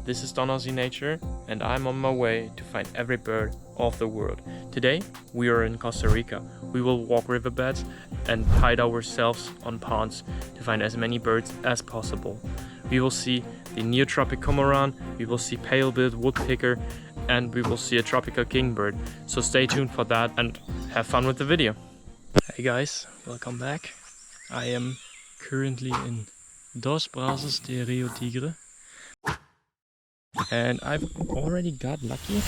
This is Don Aussie Nature, and I'm on my way to find every bird of the world. Today we are in Costa Rica. We will walk riverbeds and hide ourselves on ponds to find as many birds as possible. We will see the Neotropic Cormorant, we will see pale-billed woodpecker, and we will see a tropical kingbird. So stay tuned for that and have fun with the video. Hey guys, welcome back. I am currently in Dos Brazos de Rio Tigre. And I've already got lucky.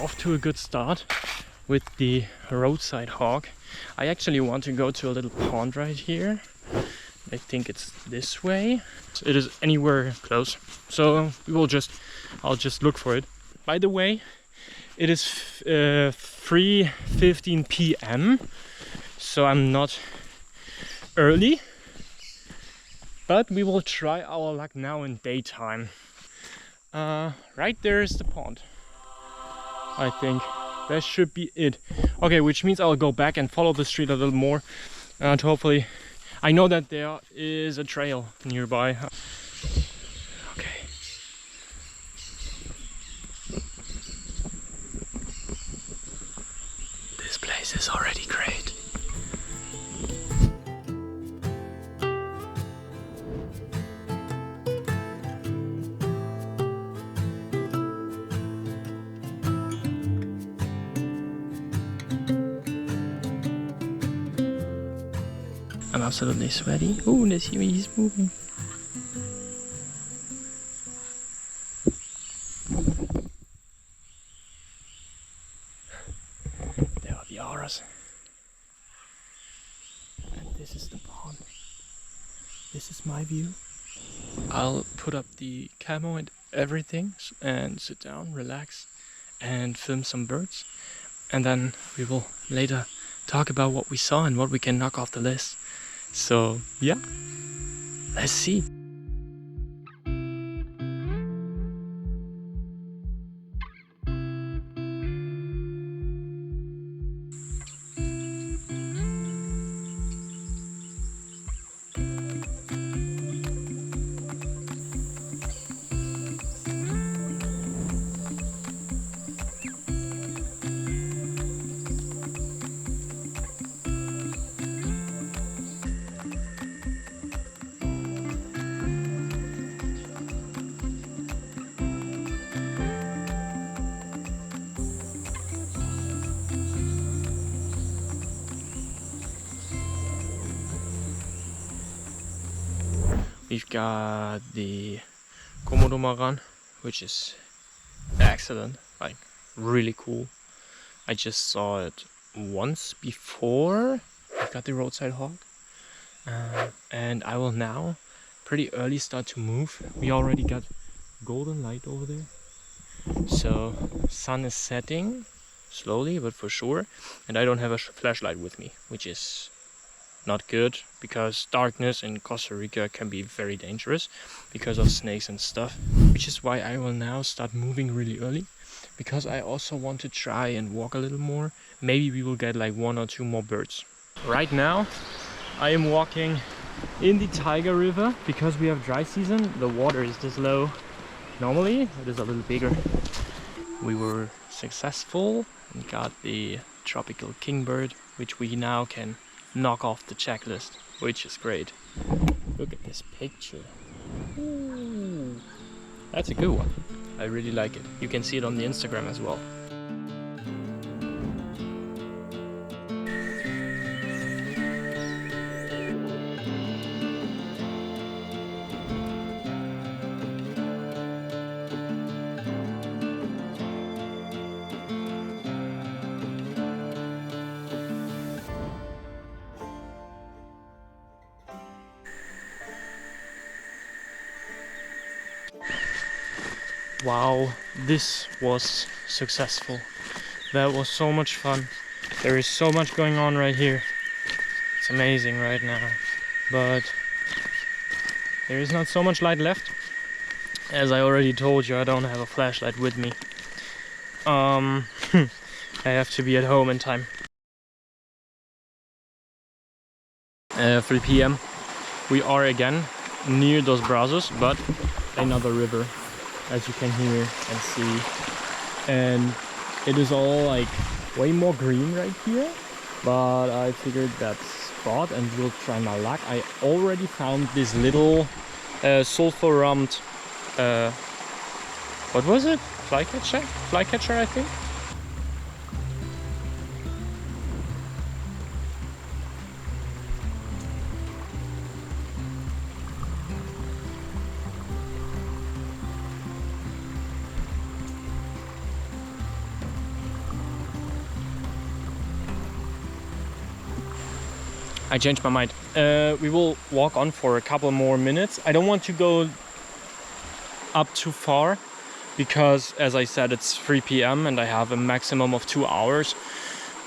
Off to a good start with the roadside hawk. I actually want to go to a little pond right here. I think it's this way. It is anywhere close, so I'll just look for it. By the way, it is 3:15 p.m. so I'm not early, but we will try our luck now in daytime. Right there is the pond. I think that should be it. Okay, which means I'll go back and follow the street a little more and hopefully I know that there is a trail nearby. Okay. This place is already great. I'm absolutely sweaty. Oh, let's see, he's moving. There are the auras. And this is the pond. This is my view. I'll put up the camo and everything and sit down, relax and film some birds. And then we will later talk about what we saw and what we can knock off the list. So yeah, let's see. We've got the Cormorant, which is excellent, like really cool. I just saw it once before. We've got the roadside hawk, and I will now pretty early start to move. We already got golden light over there, so sun is setting slowly but for sure, and I don't have a flashlight with me, which is not good because darkness in Costa Rica can be very dangerous because of snakes and stuff, which is why I will now start moving really early, because I also want to try and walk a little more. Maybe we will get like 1 or 2 more birds. Right now I am walking in the Tiger River because we have dry season. The water is this low. Normally it is a little bigger. We were successful and got the tropical kingbird, which we now can knock off the checklist, which is great. Look at this picture. Ooh, that's a good one. I really like it. You can see it on the Instagram as well. Wow, this was successful. That was so much fun. There is so much going on right here. It's amazing right now. But there is not so much light left. As I already told you, I don't have a flashlight with me. I have to be at home in time. 3 p.m. We are again near Dos Brazos, but another river, as you can hear and see. And it is all like way more green right here, but I figured that spot and we'll try my luck. I already found this little sulfur-rumped, what was it? Flycatcher? Flycatcher, I think. I changed my mind. We will walk on for a couple more minutes. I don't want to go up too far because, as I said, it's 3 p.m. and I have a maximum of 2 hours,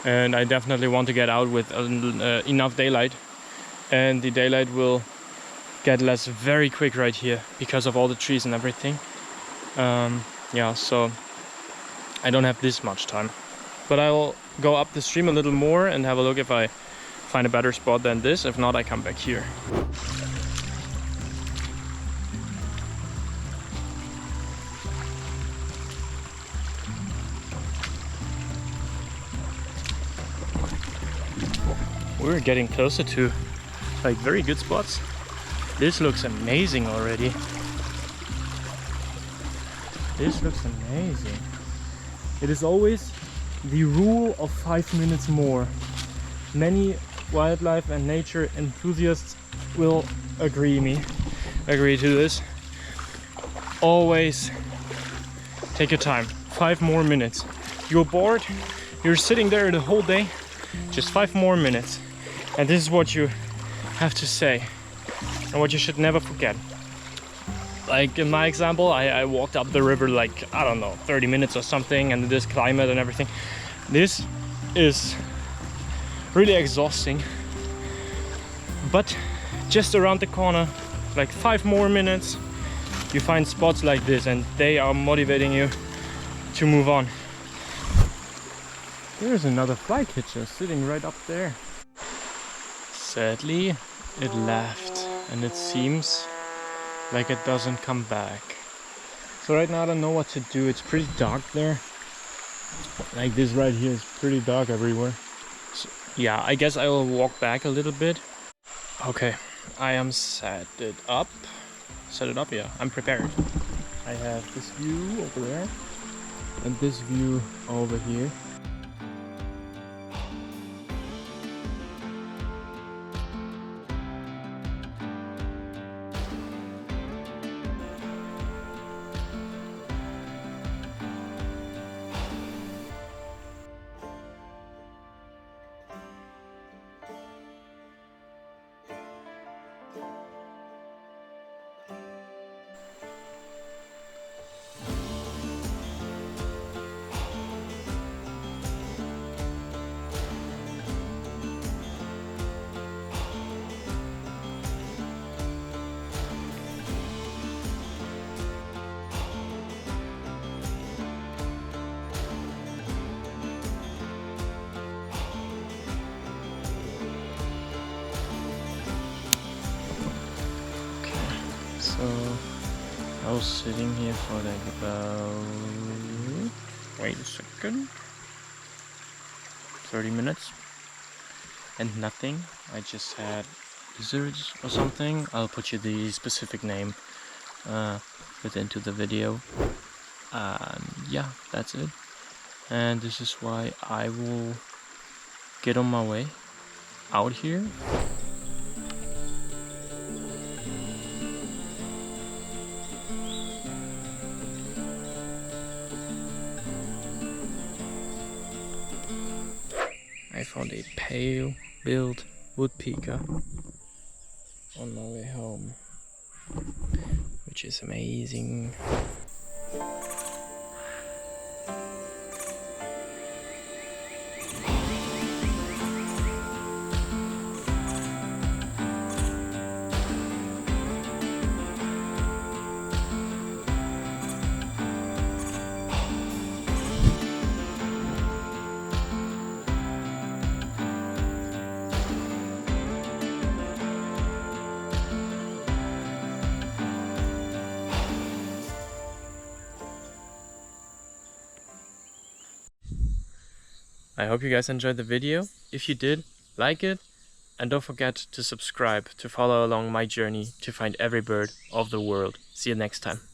and I definitely want to get out with enough daylight, and the daylight will get less very quick right here because of all the trees and everything. Yeah, so I don't have this much time, but I will go up the stream a little more and have a look if I find a better spot than this. If not, I come back here. We're getting closer to like very good spots. This looks amazing already. This looks amazing. It is always the rule of 5 minutes more. Many wildlife and nature enthusiasts will agree to this. Always take your time. 5 more minutes. You're bored, you're sitting there the whole day, just 5 more minutes. And this is what you have to say and what you should never forget. Like in my example, I walked up the river like, I don't know, 30 minutes or something, and this climate and everything. This is really exhausting, but just around the corner, like 5 more minutes, you find spots like this and they are motivating you to move on. There's another flycatcher sitting right up there. Sadly, it left and it seems like it doesn't come back. So right now I don't know what to do. It's pretty dark there. Like this right here is pretty dark everywhere. So, yeah, I guess I will walk back a little bit. Okay, I am set it up. Yeah, I'm prepared. I have this view over there and this view over here. So I was sitting here for like about, wait a second, 30 minutes and nothing. I just had lizards or something. I'll put you the specific name into the video. Yeah, that's it. And this is why I will get on my way out here. I found a pale-billed woodpecker on my way home, which is amazing. I hope you guys enjoyed the video. If you did, like it, and don't forget to subscribe to follow along my journey to find every bird of the world. See you next time.